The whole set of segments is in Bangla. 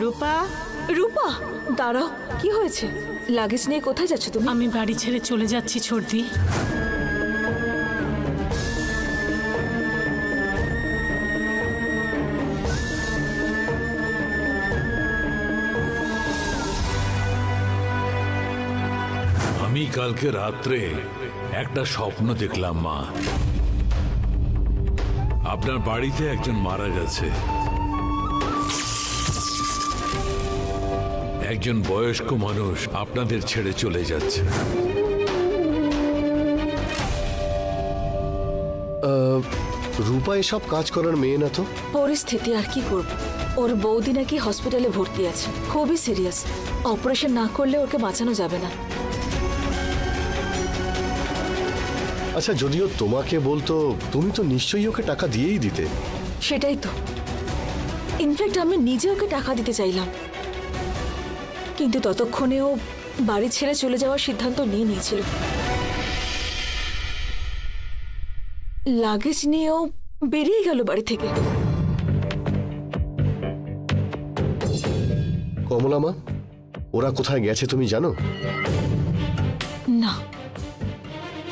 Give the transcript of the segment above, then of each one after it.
রূপা, রূপা দাঁড়াও, কি হয়েছে? লাগেজ নিয়ে কোথায় যাচ্ছ তুমি? আমি বাড়ি ছেড়ে চলে যাচ্ছি ছর্দি। আমি কালকে রাত্রে একটা স্বপ্ন দেখলাম মা। আপনার বাড়িতে একজন মারা গেছে, একজন বয়স্ক মানুষ আপনাদের ছেড়ে চলে যাচ্ছে। রূপা এসব কাজ করার মেয়ে না তো। পরিস্থিতি আর কি করব, ওর বৌদি নাকি হসপিটালে ভর্তি আছে, খুবই সিরিয়াস। অপারেশন না করলে ওকে বাঁচানো যাবে না। আচ্ছা, যদিও তোমাকে বলতো তুমি তো নিশ্চয়ই ওকে টাকা দিয়েই দিতে। সেটাই তো, ইনফ্যাক্ট আমি নিজে ওকে টাকা দিতে চাইলাম, কিন্তু ততক্ষণে ও বাড়ি ছেড়ে চলে যাওয়ার সিদ্ধান্ত নিয়ে নিয়েছিল। লাগেজ নিয়েও বেরিয়ে গেল বাড়ি থেকে। কমলা মা, ওরা কোথায় গেছে তুমি জানো? না,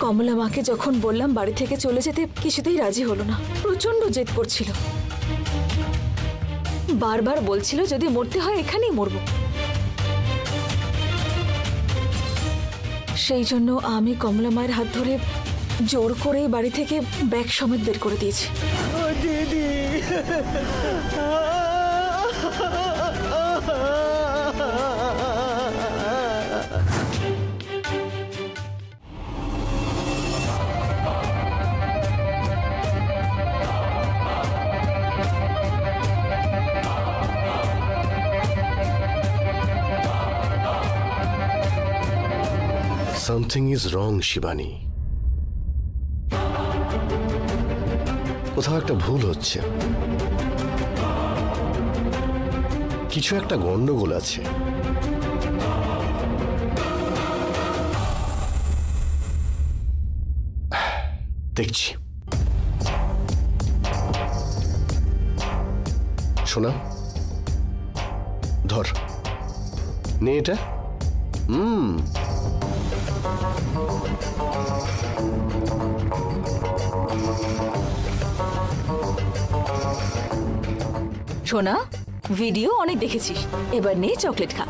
কমলা মাকে যখন বললাম বাড়ি থেকে চলে যেতে, কিছুতেই রাজি হলো না। প্রচন্ড জেদ করছিল, বারবার বলছিল যদি মরতে হয় এখানেই মরব। সেই জন্য আমি কমলা মায়ের হাত ধরে জোর করে বাড়ি থেকে ব্যাগ সমেত বের করে দিয়েছি। দিদি, Something is wrong, শিবানী। কোথাও একটা ভুল হচ্ছে, কিছু একটা গন্ডগোল আছে। দেখছি। শোনা, ধর, নে এটা। সোনা, ভিডিও অনেক দেখেছিস, এবার নে চকলেট খা।